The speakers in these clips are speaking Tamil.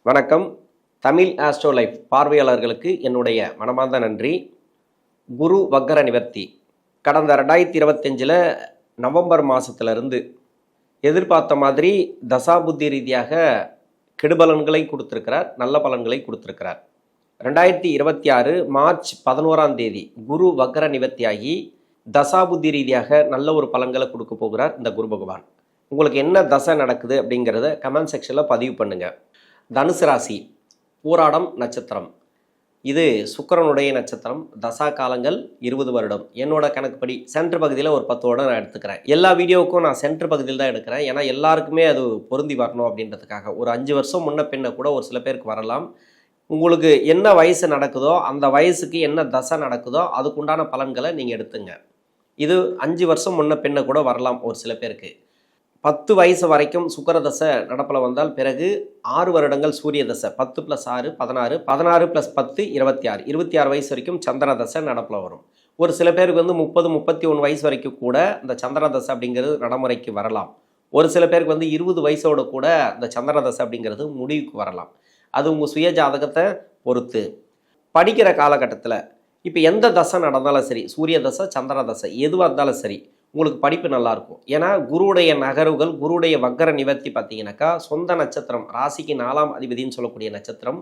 வணக்கம். தமிழ் ஆஸ்ட்ரோ லைஃப் பார்வையாளர்களுக்கு என்னுடைய மனமார்ந்த நன்றி. குரு வக்கர நிவர்த்தி கடந்த 2025 நவம்பர் மாதத்துலேருந்து எதிர்பார்த்த மாதிரி தசாபுத்தி ரீதியாக கெடுபலன்களை கொடுத்துருக்கிறார், நல்ல பலன்களை கொடுத்துருக்கிறார். 2026 மார்ச் 11ஆம் தேதி குரு வக்கர நிவர்த்தியாகி தசாபுத்தி ரீதியாக நல்ல ஒரு பலன்களை கொடுக்க போகிறார் இந்த குரு பகவான். உங்களுக்கு என்ன தசை நடக்குது அப்படிங்கிறத கமெண்ட் செக்ஷனில் பதிவு பண்ணுங்கள். தனுசு ராசி, பூராடம் நட்சத்திரம். இது சுக்கிரனுடைய நட்சத்திரம். தசா காலங்கள் 20 வருடம். என்னோட கணக்குப்படி சென்டர் பகுதியில் ஒரு 10 வருடம் நான் எடுத்துக்கிறேன். எல்லா வீடியோவுக்கும் நான் சென்டர் பகுதியில் தான் எடுக்கிறேன். ஏன்னா எல்லாருக்குமே அது பொருந்தி வரணும் அப்படின்றதுக்காக. ஒரு 5 வருஷம் முன்ன பின்ன கூட ஒரு சில பேருக்கு வரலாம். உங்களுக்கு என்ன வயசு நடக்குதோ அந்த வயசுக்கு என்ன தசை நடக்குதோ அதுக்குண்டான பலன்களை நீங்கள் எடுத்துங்க. இது 5 வருஷம் முன்ன பின்ன கூட வரலாம் ஒரு சில பேருக்கு. 10 வயசு வரைக்கும் சுக்கிர தசை நடப்பில் வந்தால் பிறகு 6 வருடங்கள் சூரிய தசை, 10 + 6 16, 16 + 10 26, 26 வயசு வரைக்கும் சந்திர தசை நடப்பில் வரும். ஒரு சில பேருக்கு வந்து 30 31 வயசு வரைக்கும் கூட இந்த சந்திர தசை அப்படிங்கிறது நடைமுறைக்கு வரலாம். ஒரு சில பேருக்கு வந்து 20 வயசோட கூட இந்த சந்திர தசை அப்படிங்கிறது முடிவுக்கு வரலாம். அது உங்கள் சுய ஜாதகத்தை பொறுத்து. படிக்கிற காலகட்டத்தில் இப்போ எந்த தசை நடந்தாலும் சரி, சூரிய தசை சந்திர தசை எதுவாக இருந்தாலும் சரி, உங்களுக்கு படிப்பு நல்லாயிருக்கும். ஏன்னா குருவுடைய நகர்வுகள், குருவுடைய வக்கர நிவர்த்தி பார்த்தீங்கன்னாக்கா சொந்த நட்சத்திரம், ராசிக்கு 4ஆம் அதிபதினு சொல்லக்கூடிய நட்சத்திரம்.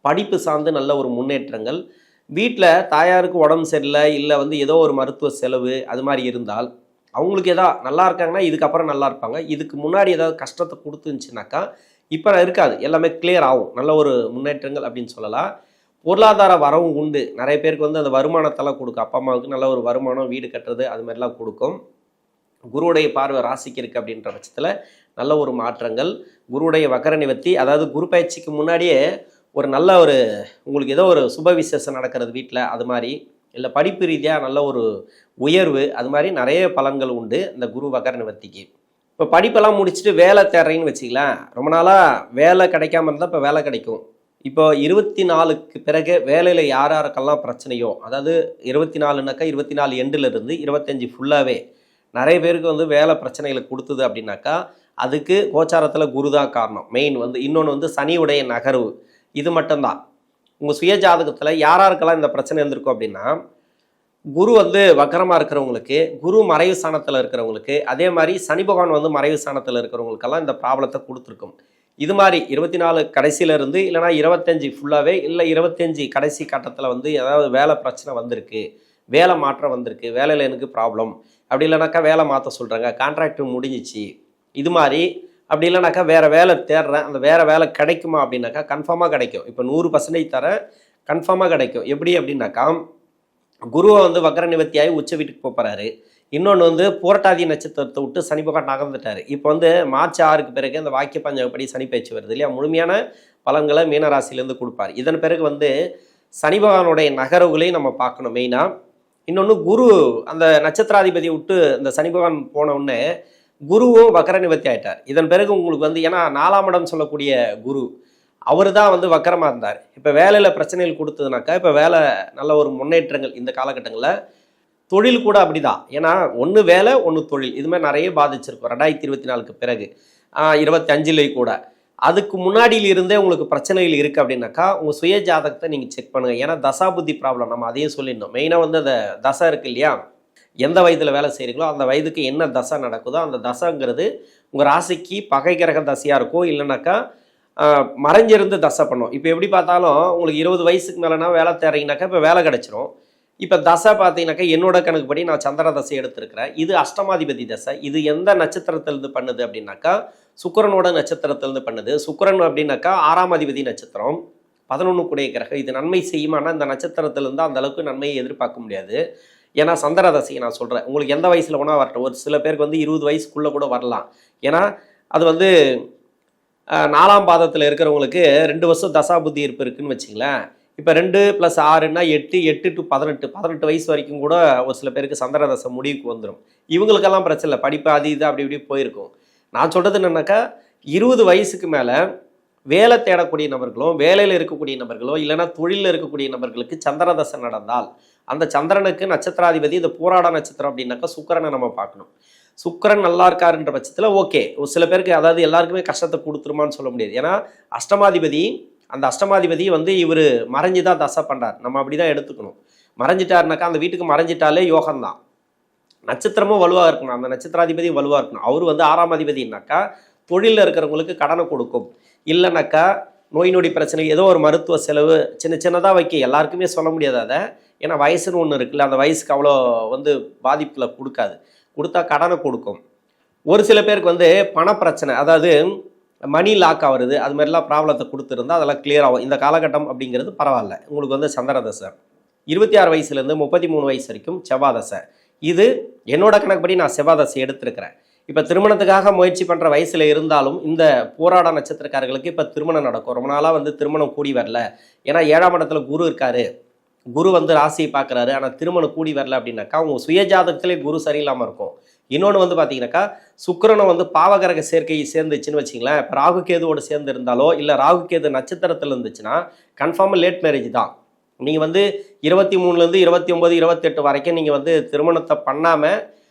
படிப்பு சார்ந்து நல்ல ஒரு முன்னேற்றங்கள். வீட்டில் தாயாருக்கு உடம்பு சரியில்லை, இல்லை வந்து ஏதோ ஒரு மருத்துவ செலவு அது மாதிரி இருந்தால் அவங்களுக்கு எதாவது நல்லா இருக்காங்கன்னா இதுக்கப்புறம் நல்லா இருப்பாங்க. இதுக்கு முன்னாடி ஏதாவது கஷ்டத்தை கொடுத்துருந்துச்சுனாக்கா இப்போ இருக்காது, எல்லாமே கிளியர் ஆகும். நல்ல ஒரு முன்னேற்றங்கள் அப்படின்னு சொல்லலாம். பொருளாதார வரவும் உண்டு. நிறைய பேருக்கு வந்து அந்த வருமானத்தெல்லாம் கொடுக்கும். அப்பா அம்மாவுக்கு நல்ல ஒரு வருமானம், வீடு கட்டுறது அது மாதிரிலாம் கொடுக்கும். குருவுடைய பார்வை ராசிக்கு இருக்குது அப்படின்ற பட்சத்தில் நல்ல ஒரு மாற்றங்கள். குருவுடைய வக்கர நிவர்த்தி, அதாவது குரு பயிற்சிக்கு முன்னாடியே ஒரு நல்ல ஒரு உங்களுக்கு ஏதோ ஒரு சுப விசேஷம் நடக்கிறது வீட்டில், அது மாதிரி இல்லை படிப்பு ரீதியாக நல்ல ஒரு உயர்வு, அது மாதிரி நிறைய பலன்கள் உண்டு இந்த குரு வக்கர நிவர்த்திக்கு. இப்போ படிப்பெல்லாம் முடிச்சுட்டு வேலை தேடுறீங்கன்னு வச்சுக்கலாம். ரொம்ப நாளாக வேலை கிடைக்காம இருந்தால் இப்போ வேலை கிடைக்கும். இப்போ 24க்கு பிறகு வேலையில் யார் யாருக்கெல்லாம் பிரச்சனையோ, அதாவது 24னாக்கா 24 எண்டிலிருந்து 25 ஃபுல்லாகவே நிறைய பேருக்கு வந்து வேலை பிரச்சனைகளை கொடுத்தது அப்படின்னாக்கா அதுக்கு கோச்சாரத்தில் குரு தான் காரணம். மெயின் வந்து இன்னொன்று வந்து சனியுடைய நகர்வு. இது மட்டும்தான். உங்கள் சுய ஜாதகத்தில் யாராருக்கெல்லாம் இந்த பிரச்சனை இருந்திருக்கும் அப்படின்னா, குரு வந்து வக்கரமாக இருக்கிறவங்களுக்கு, குரு மறைவு ஸ்தானத்தில் இருக்கிறவங்களுக்கு, அதே மாதிரி சனி பகவான் வந்து மறைவு ஸ்தானத்தில் இருக்கிறவங்களுக்கெல்லாம் இந்த ப்ராப்ளத்தை கொடுத்துருக்கும். இது மாதிரி 24 கடைசியிலேருந்து இல்லைனா 25 ஃபுல்லாகவே, இல்லை 25 கடைசி கட்டத்தில் வந்து ஏதாவது வேலை பிரச்சனை வந்திருக்கு, வேலை மாற்றம் வந்திருக்கு, வேலையில் எனக்கு ப்ராப்ளம், அப்படி இல்லைனாக்கா வேலை மாற்ற சொல்கிறாங்க, கான்ட்ராக்ட் முடிஞ்சிச்சு, இது மாதிரி. அப்படி இல்லைனாக்கா வேறு வேலை தேடுறேன், அந்த வேறு வேலை கிடைக்குமா அப்படின்னாக்கா கன்ஃபார்மாக கிடைக்கும். இப்போ 100% தர கன்ஃபார்மாக கிடைக்கும். எப்படி அப்படின்னாக்கா குருவை வந்து வக்கர நிவர்த்தியாகி உச்ச வீட்டுக்கு போகிறாரு. இன்னொன்று வந்து புரட்டாதி நட்சத்திரத்தை விட்டு சனி பகவான் நகர்ந்துட்டார். இப்போ வந்து மார்ச் 6க்கு பிறகு அந்த வாக்கிய பஞ்சாங்கப்படி சனி பயிற்சி வருது இல்லையா, முழுமையான பலன்களை மீனராசிலேருந்து கொடுப்பார். இதன் பிறகு வந்து சனி பகவானுடைய நகர்வுகளையும் நம்ம பார்க்கணும் மெயினாக. இன்னொன்று குரு அந்த நட்சத்திராதிபதியை விட்டு இந்த சனி பகவான் போன உடனே குருவும் வக்கர நிவர்த்தி ஆகிட்டார். இதன் பிறகு உங்களுக்கு வந்து ஏன்னா 4ஆம் இடம் சொல்லக்கூடிய குரு அவர் தான் வந்து வக்கரமாக இருந்தார். இப்போ வேலையில் பிரச்சனைகள் கொடுத்ததுனாக்கா இப்போ வேலை நல்ல ஒரு முன்னேற்றங்கள் இந்த காலகட்டங்களில். தொழில் கூட அப்படிதான். ஏன்னா ஒன்று வேலை ஒன்று தொழில், இது மாதிரி நிறைய பாதிச்சிருக்கும் 2024க்கு பிறகு, 25லேயும் கூட. அதுக்கு முன்னாடியிலிருந்தே உங்களுக்கு பிரச்சனைகள் இருக்குது அப்படின்னாக்கா உங்கள் சுய ஜாதகத்தை நீங்கள் செக் பண்ணுங்கள். ஏன்னா தசாபுத்தி ப்ராப்ளம் நம்ம அதையும் சொல்லியிருந்தோம். மெயினாக வந்து அந்த தசை இருக்குது இல்லையா, எந்த வயதில் வேலை செய்கிறீங்களோ அந்த வயதுக்கு என்ன தசை நடக்குதோ அந்த தசைங்கிறது உங்கள் ராசிக்கு பகை கிரக தசையாக இருக்கும், இல்லைனாக்கா மறைஞ்சிருந்து தசை பண்ணும். இப்போ எப்படி பார்த்தாலும் உங்களுக்கு 20 வயசுக்கு மேலேனா வேலை தேடுறீங்கனாக்கா இப்போ வேலை கிடச்சிரும். இப்போ தசை பார்த்தீங்கன்னாக்கா என்னோட கணக்குப்படி நான் சந்திர தசை எடுத்திருக்கிறேன். இது அஷ்டமாதிபதி தசை. இது எந்த நட்சத்திரத்திலிருந்து பண்ணுது அப்படின்னாக்கா சுக்கிரனோட நட்சத்திரத்திலிருந்து பண்ணுது. சுக்கிரன் அப்படின்னாக்கா 6ஆம் அதிபதி நட்சத்திரம், 11 கூடிய கிரகம். இது நன்மை செய்யுமானா இந்த நட்சத்திரத்திலிருந்து அந்த அளவுக்கு நன்மையை எதிர்பார்க்க முடியாது. ஏன்னா சந்திர தசையை நான் சொல்கிறேன், உங்களுக்கு எந்த வயசில் வேணால் வரட்டும். ஒரு சில பேருக்கு வந்து 20 வயசுக்குள்ளே கூட வரலாம். ஏன்னா அது வந்து 4ஆம் பாதத்தில் இருக்கிறவங்களுக்கு 2 வருஷம் தசாபுத்தி இருப்பு இருக்குன்னு வச்சுங்களேன். இப்போ 2 + 6ன்னா 8, 8 to 18, 18 வயசு வரைக்கும் கூட ஒரு சில பேருக்கு சந்திர தசை முடிவுக்கு வந்துடும். இவங்களுக்கெல்லாம் பிரச்சனை இல்லை, படிப்பு அது இது அப்படி இப்படி போயிருக்கும். நான் சொல்கிறது என்னன்னாக்கா 20 வயசுக்கு மேலே வேலை தேடக்கூடிய நபர்களோ, வேலையில் இருக்கக்கூடிய நபர்களோ, இல்லைனா தொழிலில் இருக்கக்கூடிய நபர்களுக்கு சந்திர தசை நடந்தால் அந்த சந்திரனுக்கு நட்சத்திராதிபதி இந்த பூராட நட்சத்திரம் அப்படின்னாக்கா சுக்கிரனை நம்ம பார்க்கணும். சுக்கிரன் நல்லா இருக்காருன்ற பட்சத்தில் ஓகே. ஒரு சில பேருக்கு அதாவது எல்லாருக்குமே கஷ்டத்தை கொடுத்துருமான்னு சொல்ல முடியாது. ஏன்னா அஷ்டமாதிபதி, அந்த அஷ்டமாதிபதி வந்து இவர் மறைஞ்சு தான் தசை பண்ணுறார். நம்ம அப்படி தான் எடுத்துக்கணும். மறைஞ்சிட்டாருனாக்கா அந்த வீட்டுக்கு மறைஞ்சிட்டாலே யோகம்தான். நட்சத்திரமும் வலுவாக இருக்கணும், அந்த நட்சத்திராதிபதி வலுவாக இருக்கணும். அவர் வந்து 6ஆம் அதிபதினாக்கா தொழிலில் இருக்கிறவங்களுக்கு கடனை கொடுக்கும். இல்லைனாக்கா நோய் நொடி பிரச்சனை, ஏதோ ஒரு மருத்துவ செலவு சின்ன சின்னதாக வைக்க எல்லாருக்குமே சொல்ல முடியாது அதை. ஏன்னா வயசுன்னு ஒன்று இருக்குல்ல, அந்த வயசுக்கு அவ்வளோ வந்து பாதிப்பில் கொடுக்காது. கொடுத்தா கடனை கொடுக்கும். ஒரு சில பேருக்கு வந்து பணப்பிரச்சனை, அதாவது மணி லாக் ஆகுறது, அது மாதிரிலாம் ப்ராப்ளத்தை கொடுத்துருந்தா அதெல்லாம் கிளியர் ஆகும். இந்த காலகட்டம் அப்படிங்கிறது பரவாயில்ல. உங்களுக்கு வந்து சந்திரதசை 26 வயசுலேருந்து 33 வயசு வரைக்கும் செவ்வாதசை. இது என்னோட கணக்குப்படி நான் செவ்வாதசை எடுத்திருக்கிறேன். இப்போ திருமணத்துக்காக முயற்சி பண்ணுற வயசில் இருந்தாலும் இந்த போராட நட்சத்திரக்காரர்களுக்கு இப்போ திருமணம் நடக்கும். ரொம்ப நாளாக வந்து திருமணம் கூடி வரல. ஏன்னா 7ஆம் இடத்துல குரு இருக்காரு, குரு வந்து ராசியை பார்க்குறாரு. ஆனால் திருமணம் கூடி வரல அப்படின்னாக்கா அவங்க சுயஜாதகத்திலே குரு சரியில்லாமல் இருக்கும். இன்னொன்று வந்து பார்த்தீங்கன்னாக்கா சுக்கிரனை வந்து பாவகரக சேர்க்கை சேர்ந்துச்சுன்னு வச்சிங்களேன். இப்போ ராகு கேதுவோடு சேர்ந்து இருந்தாலோ இல்லை ராகு கேது நட்சத்திரத்தில் இருந்துச்சுன்னா கன்ஃபார்மாக லேட் மேரேஜ் தான். நீங்கள் வந்து 23லேருந்து 29, 28 வரைக்கும் நீங்கள் வந்து திருமணத்தை பண்ணாமல்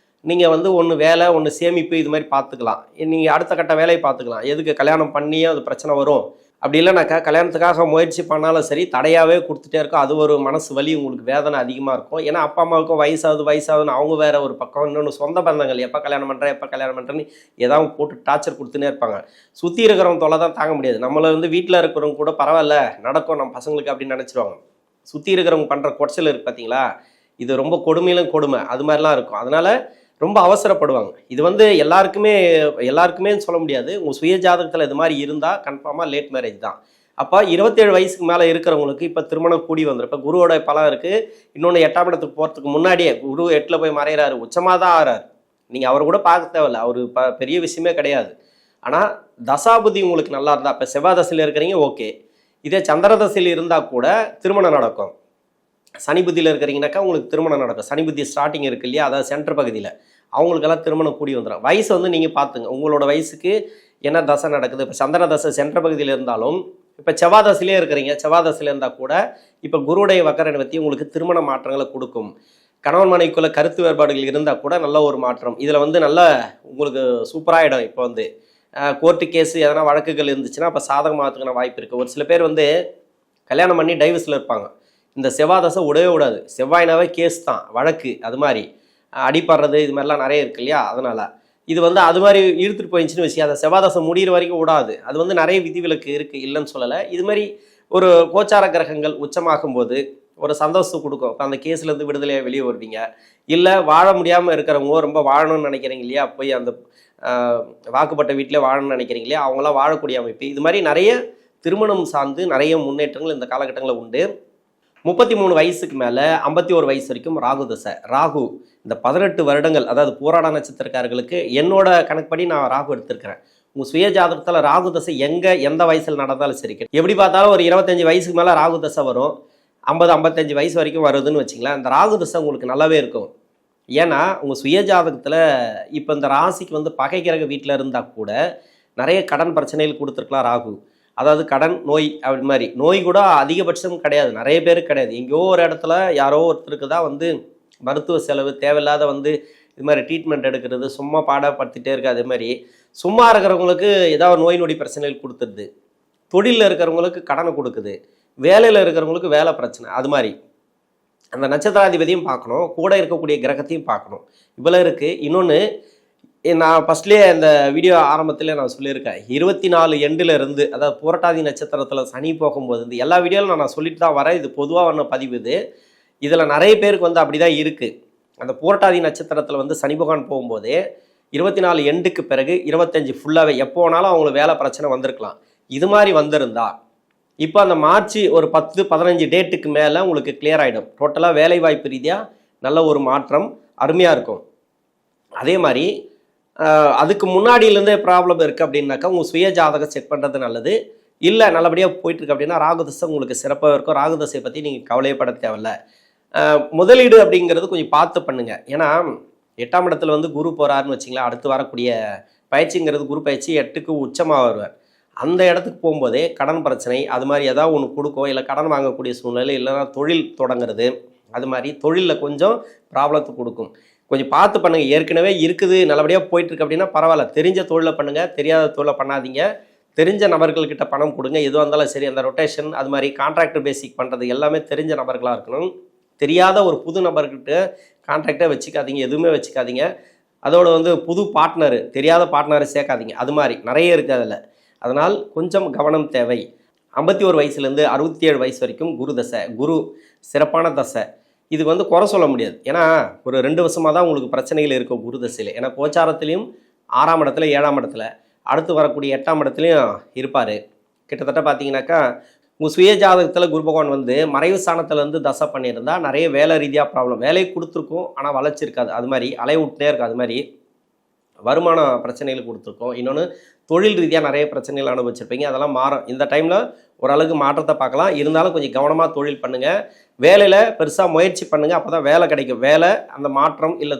நீங்கள் வந்து ஒன்று வேலை, ஒன்று சேமிப்பு, இது மாதிரி பார்த்துக்கலாம். நீங்கள் அடுத்த கட்ட வேலையை பார்த்துக்கலாம். எதுக்கு கல்யாணம் பண்ணியே அது பிரச்சனை வரும். அப்படி இல்லைனாக்கா கல்யாணத்துக்காக முயற்சி பண்ணாலும் சரி தடையாகவே கொடுத்துட்டே இருக்கும். அது ஒரு மனசு வலி, உங்களுக்கு வேதனை அதிகமாக இருக்கும். ஏன்னா அப்பா அம்மாவுக்கும் வயசாகுதுன்னு அவங்க வேற ஒரு பக்கம், இன்னொன்று சொந்த பந்தங்கள் எப்போ கல்யாணம் பண்ணுறேன்னு ஏதாவது போட்டு டார்ச்சர் கொடுத்துனே இருப்பாங்க. சுற்றி இருக்கிறவங்க தொலை தான் தாங்க முடியாது. நம்மளை வந்து வீட்டில் இருக்கிறவங்க கூட பரவாயில்ல நடக்கும் நம்ம பசங்களுக்கு அப்படின்னு நினச்சிடுவாங்க. சுற்றி இருக்கிறவங்க பண்ணுற கொடைச்சல் இருக்குது பார்த்தீங்களா, இது ரொம்ப கொடுமையிலும் கொடுமை, அது மாதிரிலாம் இருக்கும். அதனால் ரொம்ப அவசரப்படுவாங்க. இது வந்து எல்லாருக்குமே சொல்ல முடியாது. உங்கள் சுய ஜாதகத்தில் இது மாதிரி இருந்தால் கன்ஃபார்மாக லேட் மேரேஜ் தான். அப்போ 27 வயசுக்கு மேலே இருக்கிறவங்களுக்கு இப்போ திருமணம் கூடி வந்துடும். இப்போ குருவோட பலம் இருக்குது. இன்னொன்று 8ஆம் இடத்துக்கு போகிறதுக்கு முன்னாடியே குரு 8ல் போய் மறைகிறாரு, உச்சமாக தான் ஆகிறார். நீங்கள் அவரை கூட பார்க்க தேவையில்ல, அவர் பெரிய விஷயமே கிடையாது. ஆனால் தசாபுதி உங்களுக்கு நல்லா இருந்தால், இப்போ செவ்வாய் தசையில் இருக்கிறீங்க ஓகே. இதே சந்திர தசையில் இருந்தால் கூட திருமணம் நடக்கும். சனி புத்தியில் இருக்கிறீங்கனாக்கா உங்களுக்கு திருமணம் நடக்கும். சனி புத்தி ஸ்டார்டிங் இருக்கு இல்லையா, அதாவது சென்டர் பகுதியில் அவங்களுக்கெல்லாம் திருமணம் கூடி வந்துடும். வயசு வந்து நீங்கள் பார்த்துங்க, உங்களோட வயசுக்கு என்ன தசை நடக்குது. இப்போ சந்திர தசை சென்டர் பகுதியில் இருந்தாலும், இப்போ செவ்வாய் தசையிலே இருக்கிறீங்க, செவ்வாய் தசையில் இருந்தால் கூட இப்போ குருவுடைய வக்கர நிவர்த்தி உங்களுக்கு திருமண மாற்றங்களை கொடுக்கும். கணவன் மனைவிக்குள்ள கருத்து வேறுபாடுகள் இருந்தால் கூட நல்ல ஒரு மாற்றம். இதில் வந்து நல்ல உங்களுக்கு சூப்பராகிடும். இப்போ வந்து கோர்ட்டு கேஸு எதனா வழக்குகள் இருந்துச்சுன்னா அப்போ சாதகமாகறதுக்கான வாய்ப்பு இருக்குது. ஒரு சில பேர் வந்து கல்யாணம் பண்ணி டைவர்ஸில் இருப்பாங்க. இந்த செவ்வாய் தசை விடவே விடாது. செவ்வாய்னாவே கேஸ் தான், வழக்கு, அது மாதிரி அடிப்படுறது, இது மாதிரிலாம் நிறைய இருக்கு இல்லையா. அதனால் இது வந்து அது மாதிரி இழுத்துட்டு போயிடுச்சுன்னு விஷயம். அதை செவ்வாய் தசை முடிகிற வரைக்கும் விடாது. அது வந்து நிறைய விதிவிலக்கு இருக்குது, இல்லைன்னு சொல்லலை. இது மாதிரி ஒரு கோச்சார கிரகங்கள் உச்சமாகும் போது ஒரு சந்தோஷத்தை கொடுக்கும். இப்போ அந்த கேஸ்லேருந்து விடுதலையாக வெளியே வருவீங்க. இல்லை வாழ முடியாமல் இருக்கிறவங்க, ரொம்ப வாழணும்னு நினைக்கிறீங்க இல்லையா, போய் அந்த வாக்குப்பட்ட வீட்டிலே வாழணும்னு நினைக்கிறீங்க இல்லையா, அவங்களாம் வாழக்கூடிய அமைப்பு. இது மாதிரி நிறைய திருமணம் சார்ந்து நிறைய முன்னேற்றங்கள் இந்த காலகட்டங்களில் உண்டு. 33 வயசுக்கு மேலே 51 வயசு வரைக்கும் ராகு தசை. ராகு இந்த 18 வருடங்கள், அதாவது போராட நட்சத்திரக்காரர்களுக்கு என்னோட கணக்குப்படி நான் ராகு எடுத்திருக்கிறேன். உங்கள் சுய ஜாதகத்தில் ராகு தசை எந்த வயசில் நடந்தாலும் சரி, எப்படி பார்த்தாலும் ஒரு 25 வயசுக்கு மேலே ராகு தசை வரும். 50-55 வயசு வரைக்கும் வருதுன்னு வச்சிங்களேன். இந்த ராகு தசை உங்களுக்கு நல்லாவே இருக்கும். ஏன்னா உங்கள் சுய ஜாதகத்தில் இப்போ இந்த ராசிக்கு வந்து பகை கிரக வீட்டில் இருந்தால் கூட நிறைய கடன் பிரச்சனைகள் கொடுத்துருக்கலாம் ராகு. அதாவது கடன், நோய், அப்படி மாதிரி நோய் கூட அதிகபட்சம் கிடையாது, நிறைய பேருக்கு கிடையாது. எங்கேயோ ஒரு இடத்துல யாரோ ஒருத்தருக்கு தான் வந்து மருத்துவ செலவு தேவையில்லாத வந்து இது மாதிரி ட்ரீட்மெண்ட் எடுக்கிறது, சும்மா பாடப்படுத்திட்டே இருக்குது. அதே மாதிரி சும்மா இருக்கிறவங்களுக்கு ஏதாவது நோய் நொடி பிரச்சனைகள் கொடுத்துருது, தொழிலில் இருக்கிறவங்களுக்கு கடனை கொடுக்குது, வேலையில் இருக்கிறவங்களுக்கு வேலை பிரச்சனை. அது மாதிரி அந்த நட்சத்திராதிபதியும் பார்க்கணும், கூட இருக்கக்கூடிய கிரகத்தையும் பார்க்கணும். இவ்வளோ இருக்குது. இன்னொன்று நான் ஃபஸ்ட்லேயே இந்த வீடியோ ஆரம்பத்தில் நான் சொல்லியிருக்கேன், 24 எண்டில் இருந்து, அதாவது புரட்டாதி நட்சத்திரத்தில் சனி போகும்போது, இந்த எல்லா வீடியோவிலும் நான் சொல்லிட்டு தான் வரேன். இது பொதுவாக ஒன்று பதிவு. இதில் நிறைய பேருக்கு வந்து அப்படி தான் இருக்குது. அந்த புரட்டாதி நட்சத்திரத்தில் வந்து சனி பகவான் போகும்போதே 24 எண்டுக்கு பிறகு 25 ஃபுல்லாகவே எப்போ வேணாலும் அவங்களுக்கு வேலை பிரச்சனை வந்திருக்கலாம். இது மாதிரி வந்திருந்தா இப்போ அந்த மார்ச் ஒரு 10-15 டேட்டுக்கு மேலே உங்களுக்கு கிளியர் ஆகிடும். டோட்டலாக வேலை வாய்ப்பு ரீதியாக நல்ல ஒரு மாற்றம் அருமையாக இருக்கும். அதே மாதிரி அதுக்கு முன்னாடியிலேருந்தே ப்ராப்ளம் இருக்குது அப்படின்னாக்கா உங்கள் சுய ஜாதகம் செக் பண்ணுறது நல்லது. இல்லை நல்லபடியாக போயிட்டுருக்கு அப்படின்னா ராகுதசை உங்களுக்கு சிறப்பாக இருக்கும். ராகுதசையை பற்றி நீங்கள் கவலையப்பட தேவையில்ல. முதலீடு அப்படிங்கிறது கொஞ்சம் பார்த்து பண்ணுங்கள். ஏன்னா 8ஆம் இடத்துல வந்து குரு போகிறாருன்னு வச்சிங்களேன், அடுத்து வரக்கூடிய பயிற்சிங்கிறது குரு பயிற்சி 8க்கு உச்சமாக வருவார். அந்த இடத்துக்கு போகும்போதே கடன் பிரச்சனை அது மாதிரி ஏதாவது ஒன்று கொடுக்கும், இல்லை கடன் வாங்கக்கூடிய சூழ்நிலை, இல்லைன்னா தொழில் தொடங்குறது, அது மாதிரி தொழிலில் கொஞ்சம் ப்ராப்ளத்தை கொடுக்கும். கொஞ்சம் பார்த்து பண்ணுங்கள். ஏற்கனவே இருக்குது, நல்லபடியாக போயிட்டுருக்கு அப்படின்னா பரவாயில்ல. தெரிஞ்ச தொழிலை பண்ணுங்கள், தெரியாத தொழிலை பண்ணாதீங்க. தெரிஞ்ச நபர்கள்கிட்ட பணம் கொடுங்க. எதுவாக இருந்தாலும் சரி, அந்த ரொட்டேஷன் அது மாதிரி கான்ட்ராக்டர் பேசிக் பண்ணுறது எல்லாமே தெரிஞ்ச நபர்களாக இருக்கணும். தெரியாத ஒரு புது நபர்கிட்ட கான்ட்ராக்டை வச்சுக்காதீங்க, எதுவுமே வச்சுக்காதீங்க. அதோட புது பார்ட்னரு, தெரியாத பார்ட்னரை சேர்க்காதீங்க. அது மாதிரி நிறைய இருக்குது அதில். அதனால் கொஞ்சம் கவனம் தேவை. 51 வயசுலேருந்து 67 வயசு வரைக்கும் குரு தசை. குரு சிறப்பான தசை. இது குறை சொல்ல முடியாது. ஏன்னா ஒரு 2 வருஷமாக தான் உங்களுக்கு பிரச்சனைகள் இருக்கும் குரு தசையில். ஏன்னா கோச்சாரத்துலேயும் 6ஆம் இடத்துல 7ஆம் இடத்துல அடுத்து வரக்கூடிய 8ஆம் இடத்துலையும் இருப்பார். கிட்டத்தட்ட பார்த்தீங்கன்னாக்கா உங்கள் சுய ஜாதகத்தில் குரு பகவான் மறைவு ஸ்தானத்துலேருந்து தசை பண்ணியிருந்தா நிறைய வேலை ரீதியாக ப்ராப்ளம், வேலையை கொடுத்துருக்கும் ஆனால் வளர்ச்சி இருக்காது. அது மாதிரி அலைய விட்டுனே இருக்குது. அது மாதிரி வருமான பிரச்சனைகள் கொடுத்துருக்கோம். இன்னொன்று தொழில் ரீதியாக நிறைய பிரச்சனைகள் அனுபவிச்சிருப்பீங்க. அதெல்லாம் மாறும். இந்த டைமில் ஓரளவுக்கு மாற்றத்தை பார்க்கலாம். இருந்தாலும் கொஞ்சம் கவனமாக தொழில் பண்ணுங்கள். வேலையில் பெருசாக முயற்சி பண்ணுங்கள். அப்போ தான் வேலை கிடைக்கும். வேலை அந்த மாற்றம் இல்லை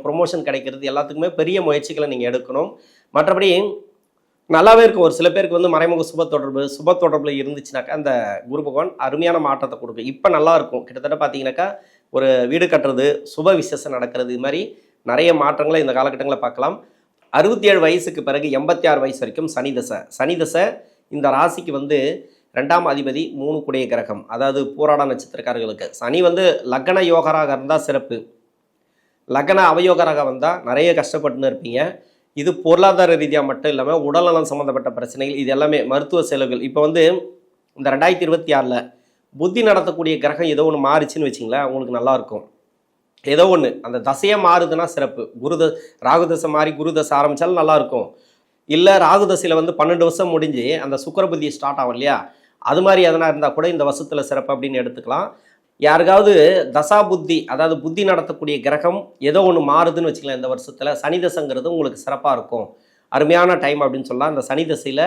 ப்ரொமோஷன் கிடைக்கிறது எல்லாத்துக்குமே பெரிய முயற்சிகளை நீங்கள் எடுக்கணும். மற்றபடி நல்லாவே இருக்கும். ஒரு சில பேருக்கு மறைமுக சுப தொடர்பில் இருந்துச்சுனாக்கா அந்த குரு பகவான் அருமையான மாற்றத்தை கொடுக்கும். இப்போ நல்லா இருக்கும். கிட்டத்தட்ட பார்த்தீங்கன்னாக்கா ஒரு வீடு கட்டுறது, சுப விசேஷம் நடக்கிறது, இது மாதிரி நிறைய மாற்றங்களை இந்த காலகட்டங்களில் பார்க்கலாம். 67 வயசுக்கு பிறகு 86 வயசு வரைக்கும் சனி தசை. சனி தசை இந்த ராசிக்கு 2ஆம் அதிபதி 3 குடைய கிரகம். அதாவது பூராட நட்சத்திரக்காரர்களுக்கு சனி லக்ன யோகராக இருந்தால் சிறப்பு, லக்ன அவயோகராக வந்தால் நிறைய கஷ்டப்பட்டுன்னு இருப்பீங்க. இது பொருளாதார ரீதியாக மட்டும் இல்லாமல் உடல்நலம் சம்மந்தப்பட்ட பிரச்சனைகள், இது எல்லாமே மருத்துவ செலவுகள். இப்போ இந்த 2026 புத்தி நடத்தக்கூடிய கிரகம் ஏதோ ஒன்று மாறிச்சுன்னு வச்சிங்களேன், உங்களுக்கு நல்லாயிருக்கும். ஏதோ ஒன்று அந்த தசையை மாறுதுன்னா சிறப்பு. ராகு தசை மாறி குரு தசை ஆரம்பித்தாலும் நல்லாயிருக்கும். இல்லை ராகு தசையில் 12 வருஷம் முடிஞ்சு அந்த சுக்கிர புத்தி ஸ்டார்ட் ஆகும் இல்லையா, அது மாதிரி எதனா இருந்தால் கூட இந்த வருஷத்தில் சிறப்பு அப்படின்னு எடுத்துக்கலாம். யாருக்காவது தசா புத்தி, அதாவது புத்தி நடத்தக்கூடிய கிரகம் ஏதோ ஒன்று மாறுதுன்னு வச்சுக்கலாம் இந்த வருஷத்தில், சனி தசைங்கிறது உங்களுக்கு சிறப்பாக இருக்கும். அருமையான டைம் அப்படின்னு சொல்லலாம். அந்த சனி தசையில்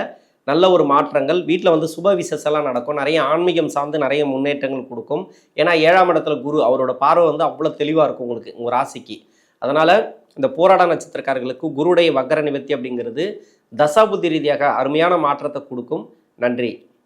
நல்ல ஒரு மாற்றங்கள், வீட்டில் சுப விசேஷம்லாம் நடக்கும். நிறைய ஆன்மீகம் சார்ந்து நிறைய முன்னேற்றங்கள் கொடுக்கும். ஏன்னா 7ஆம் இடத்துல குரு, அவரோட பார்வை அவ்வளோ தெளிவாக இருக்கும் உங்களுக்கு உங்கள் ராசிக்கு. அதனால் இந்த போராட நட்சத்திரக்காரர்களுக்கு குருடைய வக்கர நிவர்த்தி அப்படிங்கிறது தசா புத்தி ரீதியாக அருமையான மாற்றத்தை கொடுக்கும். நன்றி.